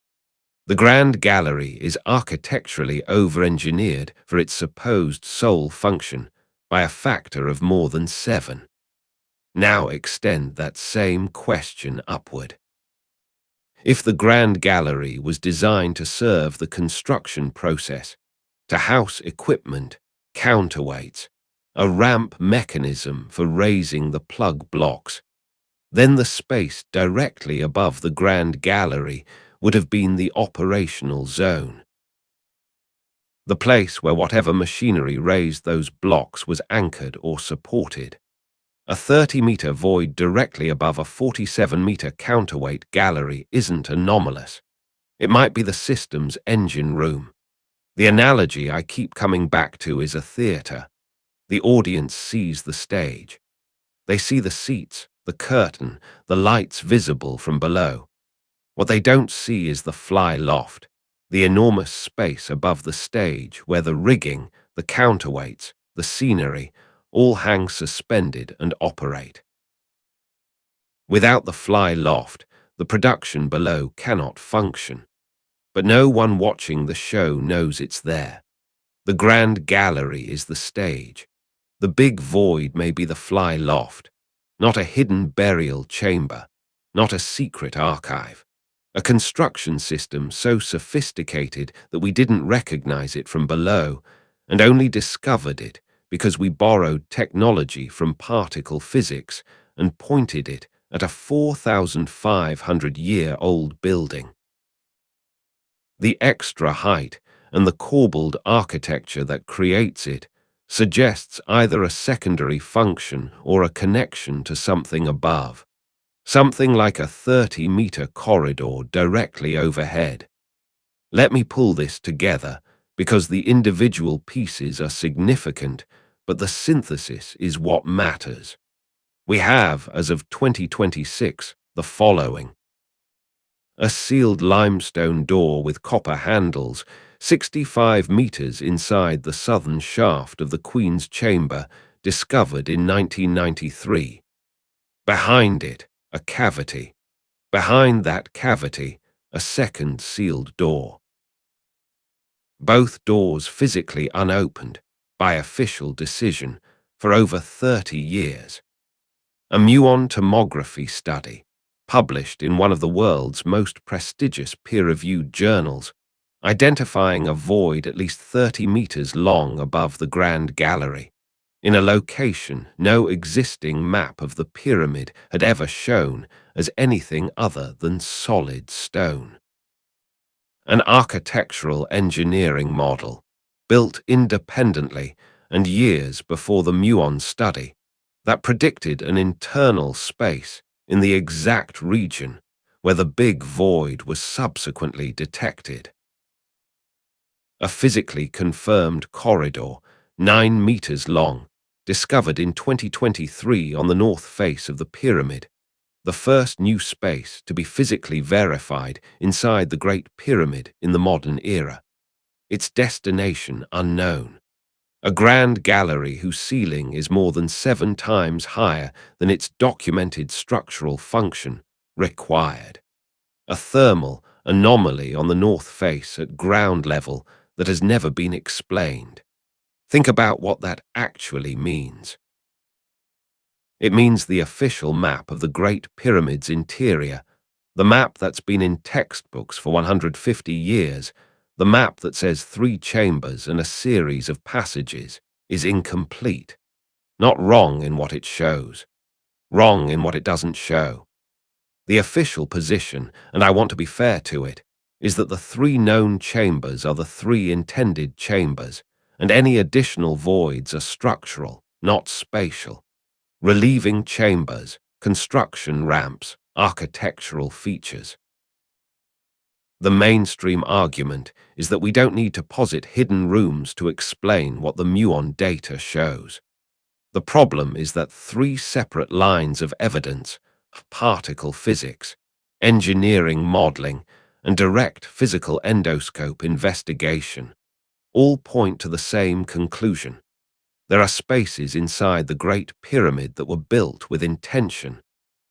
[SPEAKER 1] The Grand Gallery is architecturally over-engineered for its supposed sole function by a factor of more than 7. Now extend that same question upward. If the Grand Gallery was designed to serve the construction process, to house equipment, counterweights, a ramp mechanism for raising the plug blocks, then the space directly above the Grand Gallery would have been the operational zone. The place where whatever machinery raised those blocks was anchored or supported. A 30-meter void directly above a 47-meter counterweight gallery isn't anomalous. It might be the system's engine room. The analogy I keep coming back to is a theater. The audience sees the stage. They see the seats, the curtain, the lights visible from below. What they don't see is the fly loft, The enormous space above the stage where the rigging, the counterweights, the scenery all hang suspended and operate. Without the fly loft, the production below cannot function. But no one watching the show knows it's there. The grand gallery is the stage. The big void may be the fly loft, not a hidden burial chamber, not a secret archive. A construction system so sophisticated that we didn't recognize it from below and only discovered it because we borrowed technology from particle physics and pointed it at a 4,500-year-old building. The extra height and the corbelled architecture that creates it suggests either a secondary function or a connection to something above, something like a 30-meter corridor directly overhead. Let me pull this together because the individual pieces are significant, but the synthesis is what matters. We have, as of 2026, the following. A sealed limestone door with copper handles, 65 meters inside the southern shaft of the Queen's Chamber, discovered in 1993. Behind it, a cavity. Behind that cavity, a second sealed door. Both doors physically unopened, by official decision, for over 30 years. A muon tomography study, published in one of the world's most prestigious peer-reviewed journals, identifying a void at least 30 meters long above the Grand Gallery, in a location no existing map of the pyramid had ever shown as anything other than solid stone. An architectural engineering model, built independently and years before the muon study, that predicted an internal space in the exact region where the big void was subsequently detected. A physically confirmed corridor, 9 meters long, discovered in 2023 on the north face of the pyramid, the first new space to be physically verified inside the Great Pyramid in the modern era. Its destination unknown. A grand gallery whose ceiling is more than 7 times higher than its documented structural function required. A thermal anomaly on the north face at ground level that has never been explained. Think about what that actually means. It means the official map of the Great Pyramid's interior, the map that's been in textbooks for 150 years, the map that says 3 chambers and a series of passages, is incomplete. Not wrong in what it shows. Wrong in what it doesn't show. The official position, and I want to be fair to it, is that the 3 known chambers are the 3 intended chambers, and any additional voids are structural, not spatial. Relieving chambers, construction ramps, architectural features. The mainstream argument is that we don't need to posit hidden rooms to explain what the muon data shows. The problem is that 3 separate lines of evidence, particle physics, engineering modeling, and direct physical endoscope investigation, all point to the same conclusion. There are spaces inside the Great Pyramid that were built with intention,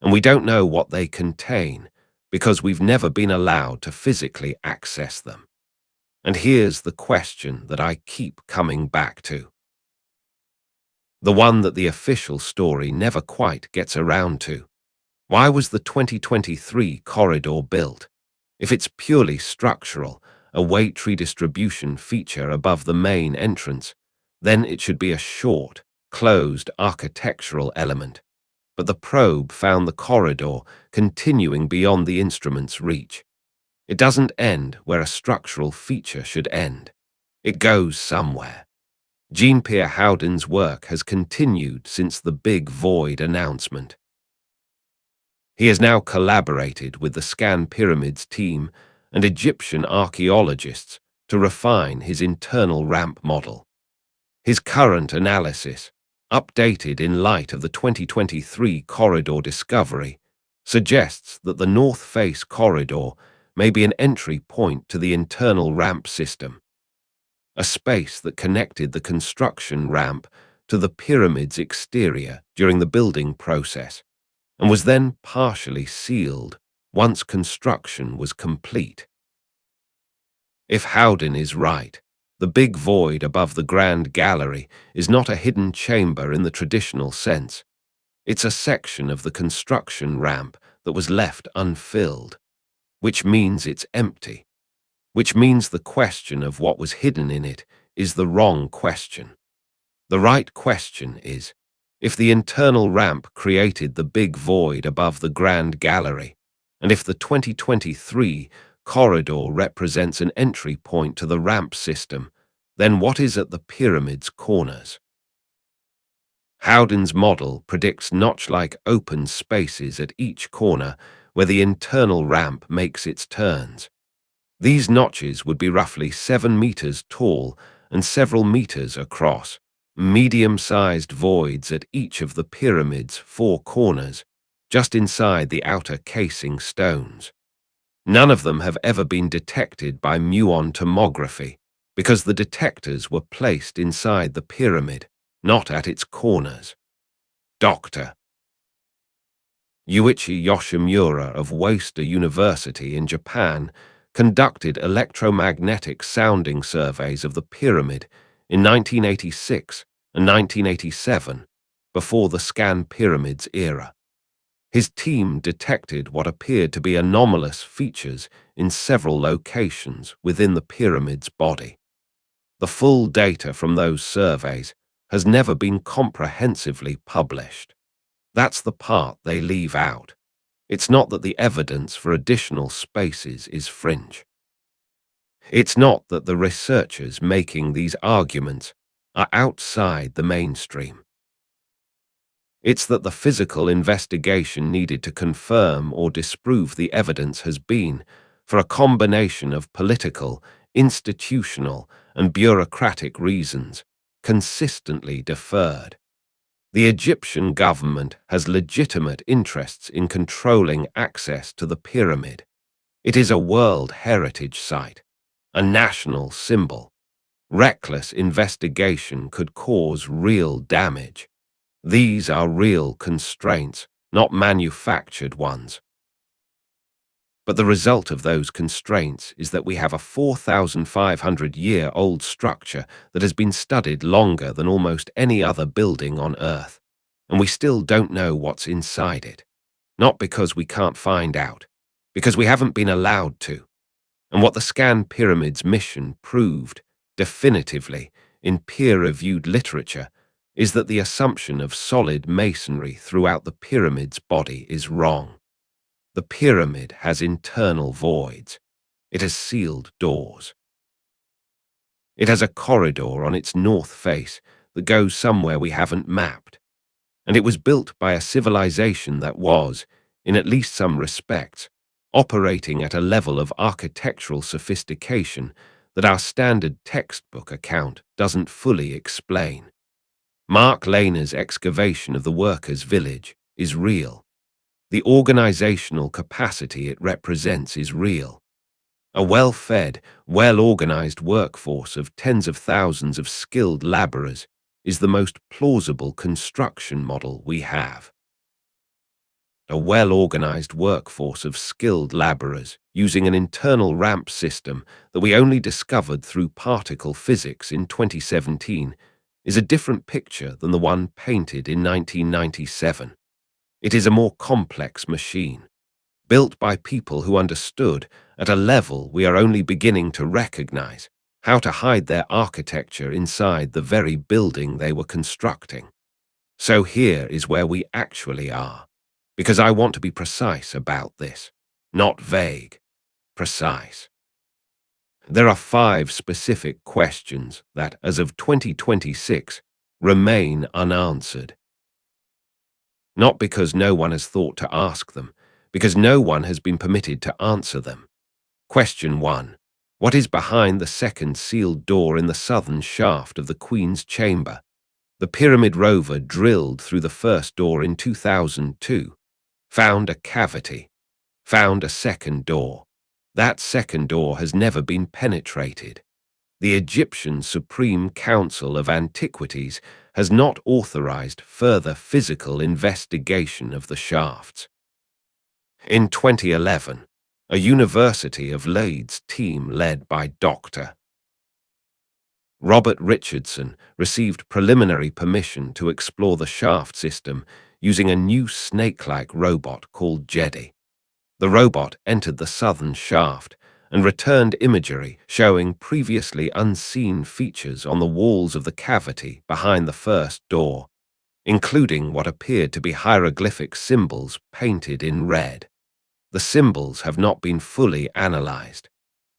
[SPEAKER 1] and we don't know what they contain because we've never been allowed to physically access them. And here's the question that I keep coming back to. The one that the official story never quite gets around to. Why was the 2023 corridor built? If it's purely structural, a weight redistribution feature above the main entrance, then it should be a short, closed architectural element. But the probe found the corridor continuing beyond the instrument's reach. It doesn't end where a structural feature should end. It goes somewhere. Jean-Pierre Houdin's work has continued since the Big Void announcement. He has now collaborated with the ScanPyramids team and Egyptian archaeologists to refine his internal ramp model. His current analysis, updated in light of the 2023 corridor discovery, suggests that the north face corridor may be an entry point to the internal ramp system, a space that connected the construction ramp to the pyramid's exterior during the building process, and was then partially sealed once construction was complete. If Howden is right, the big void above the Grand Gallery is not a hidden chamber in the traditional sense. It's a section of the construction ramp that was left unfilled, which means it's empty, which means the question of what was hidden in it is the wrong question. The right question is, if the internal ramp created the big void above the Grand Gallery, and if the 2023 corridor represents an entry point to the ramp system, then what is at the pyramid's corners? Howden's model predicts notch-like open spaces at each corner where the internal ramp makes its turns. These notches would be roughly 7 meters tall and several meters across, medium-sized voids at each of the pyramid's 4 corners, just inside the outer casing stones. None of them have ever been detected by muon tomography because the detectors were placed inside the pyramid, not at its corners. Dr. Yuichi Yoshimura of Waseda University in Japan conducted electromagnetic sounding surveys of the pyramid in 1986 and 1987, before the ScanPyramids era. His team detected what appeared to be anomalous features in several locations within the pyramid's body. The full data from those surveys has never been comprehensively published. That's the part they leave out. It's not that the evidence for additional spaces is fringe. It's not that the researchers making these arguments are outside the mainstream. It's that the physical investigation needed to confirm or disprove the evidence has been, for a combination of political, institutional, and bureaucratic reasons, consistently deferred. The Egyptian government has legitimate interests in controlling access to the pyramid. It is a World Heritage Site, a national symbol. Reckless investigation could cause real damage. These are real constraints, not manufactured ones. But the result of those constraints is that we have a 4,500-year-old structure that has been studied longer than almost any other building on Earth, and we still don't know what's inside it. Not because we can't find out, because we haven't been allowed to. And what the ScanPyramids mission proved, definitively, in peer-reviewed literature, is that the assumption of solid masonry throughout the pyramid's body is wrong. The pyramid has internal voids. It has sealed doors. It has a corridor on its north face that goes somewhere we haven't mapped. And it was built by a civilization that was, in at least some respects, operating at a level of architectural sophistication that our standard textbook account doesn't fully explain. Mark Lehner's excavation of the workers' village is real. The organizational capacity it represents is real. A well-fed, well-organized workforce of tens of thousands of skilled laborers is the most plausible construction model we have. A well-organized workforce of skilled laborers using an internal ramp system that we only discovered through particle physics in 2017 is a different picture than the one painted in 1997. It is a more complex machine, built by people who understood, at a level we are only beginning to recognize, how to hide their architecture inside the very building they were constructing. So here is where we actually are, because I want to be precise about this, not vague, precise. There are 5 specific questions that, as of 2026, remain unanswered. Not because no one has thought to ask them, because no one has been permitted to answer them. Question 1. What is behind the second sealed door in the southern shaft of the Queen's Chamber? The Pyramid rover drilled through the first door in 2002, found a cavity, found a second door. That second door has never been penetrated. The Egyptian Supreme Council of Antiquities has not authorized further physical investigation of the shafts. In 2011, a University of Leeds team led by Dr. Robert Richardson received preliminary permission to explore the shaft system using a new snake-like robot called Jedi. The robot entered the southern shaft and returned imagery showing previously unseen features on the walls of the cavity behind the first door, including what appeared to be hieroglyphic symbols painted in red. The symbols have not been fully analyzed.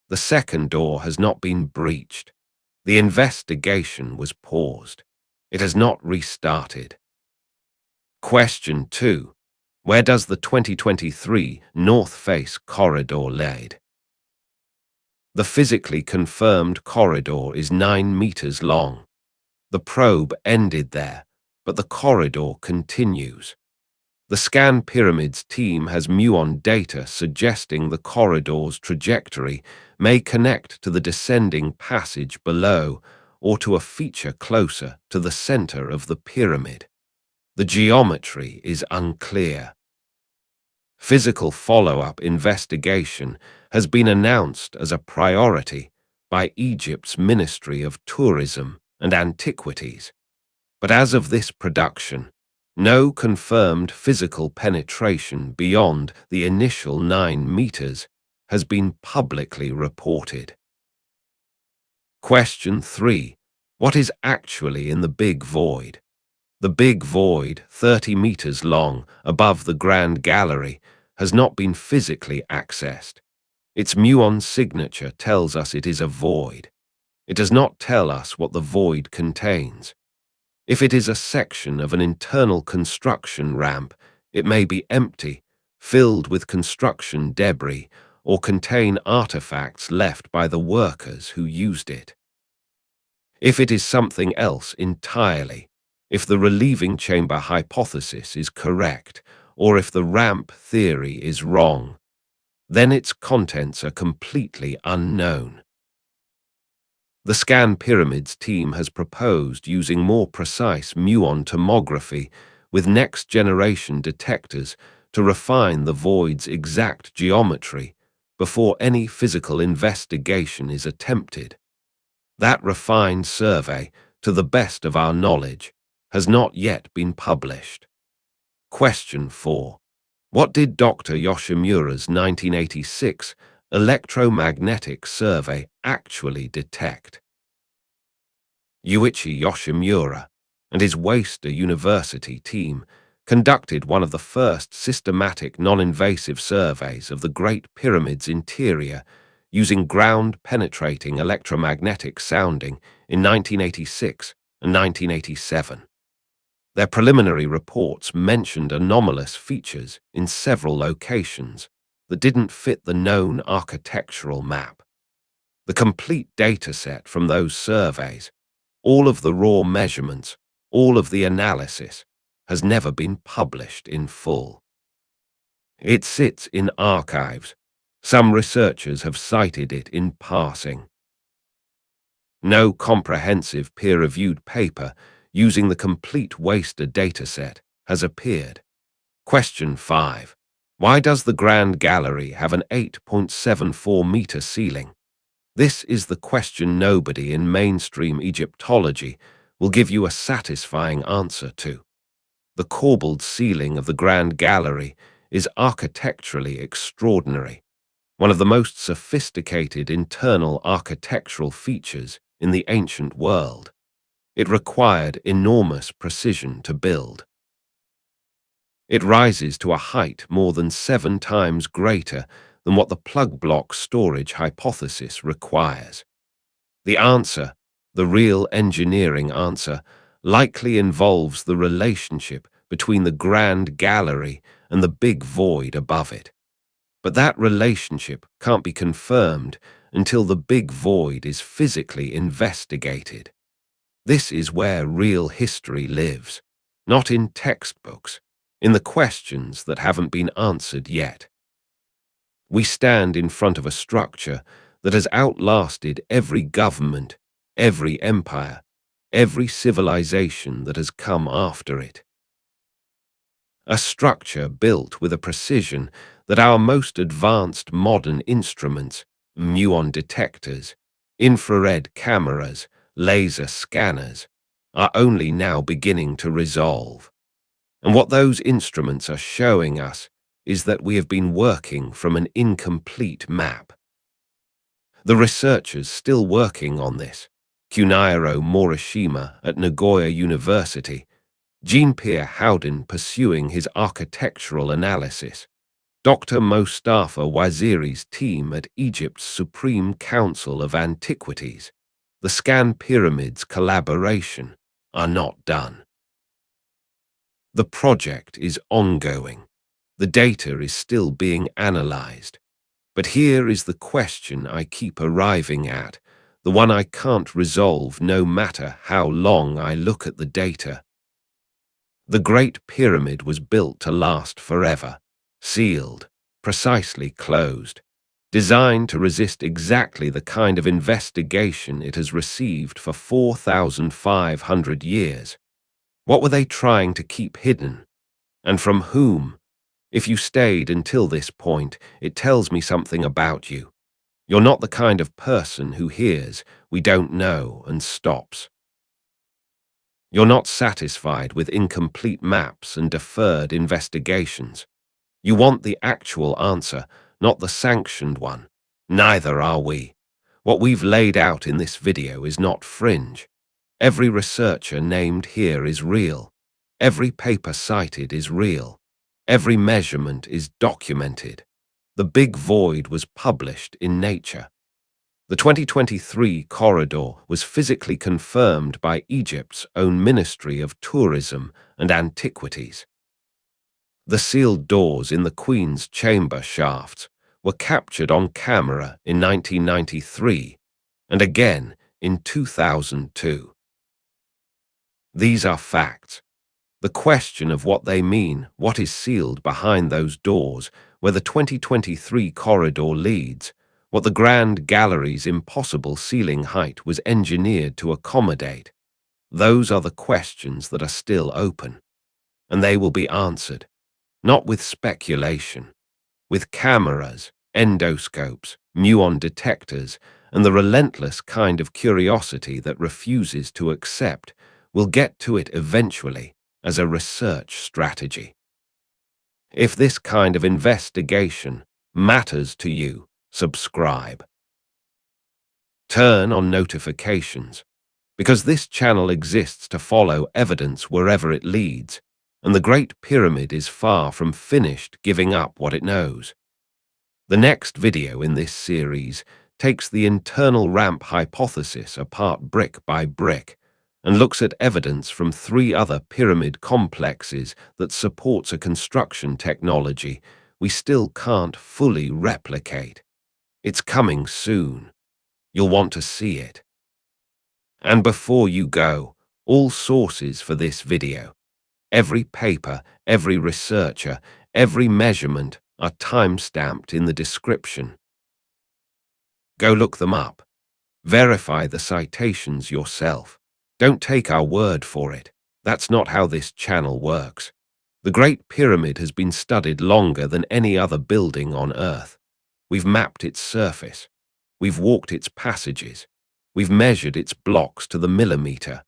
[SPEAKER 1] The second door has not been breached. The investigation was paused. It has not restarted. Question 2. Where does the 2023 North Face corridor lead? The physically confirmed corridor is 9 meters long. The probe ended there, but the corridor continues. The ScanPyramids team has muon data suggesting the corridor's trajectory may connect to the descending passage below or to a feature closer to the center of the pyramid. The geometry is unclear. Physical follow-up investigation has been announced as a priority by Egypt's Ministry of Tourism and Antiquities. But as of this production, no confirmed physical penetration beyond the initial 9 meters has been publicly reported. Question 3. What is actually in the Big Void? The Big Void, 30 meters long, above the Grand Gallery, has not been physically accessed. Its muon signature tells us it is a void. It does not tell us what the void contains. If it is a section of an internal construction ramp, it may be empty, filled with construction debris, or contain artifacts left by the workers who used it. If it is something else entirely, if the relieving chamber hypothesis is correct, or if the ramp theory is wrong, then its contents are completely unknown. The ScanPyramids team has proposed using more precise muon tomography with next-generation detectors to refine the void's exact geometry before any physical investigation is attempted. That refined survey, to the best of our knowledge, has not yet been published. Question 4. What did Dr. Yoshimura's 1986 electromagnetic survey actually detect? Yuichi Yoshimura and his Waseda University team conducted one of the first systematic non-invasive surveys of the Great Pyramid's interior using ground-penetrating electromagnetic sounding in 1986 and 1987. Their preliminary reports mentioned anomalous features in several locations that didn't fit the known architectural map. The complete dataset from those surveys, all of the raw measurements, all of the analysis, has never been published in full. It sits in archives. Some researchers have cited it in passing. No comprehensive peer-reviewed paper using the complete Waseda dataset has appeared. Question 5. Why does the Grand Gallery have an 8.74-meter ceiling? This is the question nobody in mainstream Egyptology will give you a satisfying answer to. The corbelled ceiling of the Grand Gallery is architecturally extraordinary, one of the most sophisticated internal architectural features in the ancient world. It required enormous precision to build. It rises to a height more than 7 times greater than what the plug block storage hypothesis requires. The answer, the real engineering answer, likely involves the relationship between the Grand Gallery and the Big Void above it. But that relationship can't be confirmed until the Big Void is physically investigated. This is where real history lives, not in textbooks, in the questions that haven't been answered yet. We stand in front of a structure that has outlasted every government, every empire, every civilization that has come after it. A structure built with a precision that our most advanced modern instruments, muon detectors, infrared cameras, laser scanners, are only now beginning to resolve. And what those instruments are showing us is that we have been working from an incomplete map. The researchers still working on this, Kunihiro Morishima at Nagoya University, Jean-Pierre Houdin pursuing his architectural analysis, Dr. Mostafa Waziri's team at Egypt's Supreme Council of Antiquities, the ScanPyramids collaboration, are not done. The project is ongoing. The data is still being analyzed. But here is the question I keep arriving at, the one I can't resolve no matter how long I look at the data. The Great Pyramid was built to last forever, sealed, precisely closed, designed to resist exactly the kind of investigation it has received for 4,500 years. What were they trying to keep hidden? And from whom? If you stayed until this point, it tells me something about you. You're not the kind of person who hears, "We don't know," and stops. You're not satisfied with incomplete maps and deferred investigations. You want the actual answer, not the sanctioned one. Neither are we. What we've laid out in this video is not fringe. Every researcher named here is real. Every paper cited is real. Every measurement is documented. The Big Void was published in Nature. The 2023 corridor was physically confirmed by Egypt's own Ministry of Tourism and Antiquities. The sealed doors in the Queen's chamber shafts were captured on camera in 1993 and again in 2002. These are facts. The question of what they mean, what is sealed behind those doors, where the 2023 corridor leads, what the Grand Gallery's impossible ceiling height was engineered to accommodate, those are the questions that are still open. And they will be answered, not with speculation, with cameras, endoscopes, muon detectors, and the relentless kind of curiosity that refuses to accept. We'll get to it eventually as a research strategy. If this kind of investigation matters to you, subscribe. Turn on notifications, because this channel exists to follow evidence wherever it leads, and the Great Pyramid is far from finished giving up what it knows. The next video in this series takes the internal ramp hypothesis apart brick by brick and looks at evidence from 3 other pyramid complexes that supports a construction technology we still can't fully replicate. It's coming soon. You'll want to see it. And before you go, all sources for this video, every paper, every researcher, every measurement are time-stamped in the description. Go look them up. Verify the citations yourself. Don't take our word for it. That's not how this channel works. The Great Pyramid has been studied longer than any other building on Earth. We've mapped its surface. We've walked its passages. We've measured its blocks to the millimeter.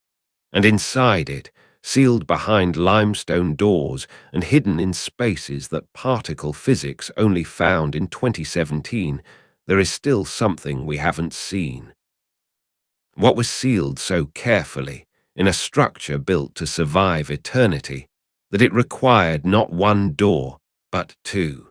[SPEAKER 1] And inside it, sealed behind limestone doors and hidden in spaces that particle physics only found in 2017, there is still something we haven't seen. What was sealed so carefully, in a structure built to survive eternity, that it required not 1 door, but 2.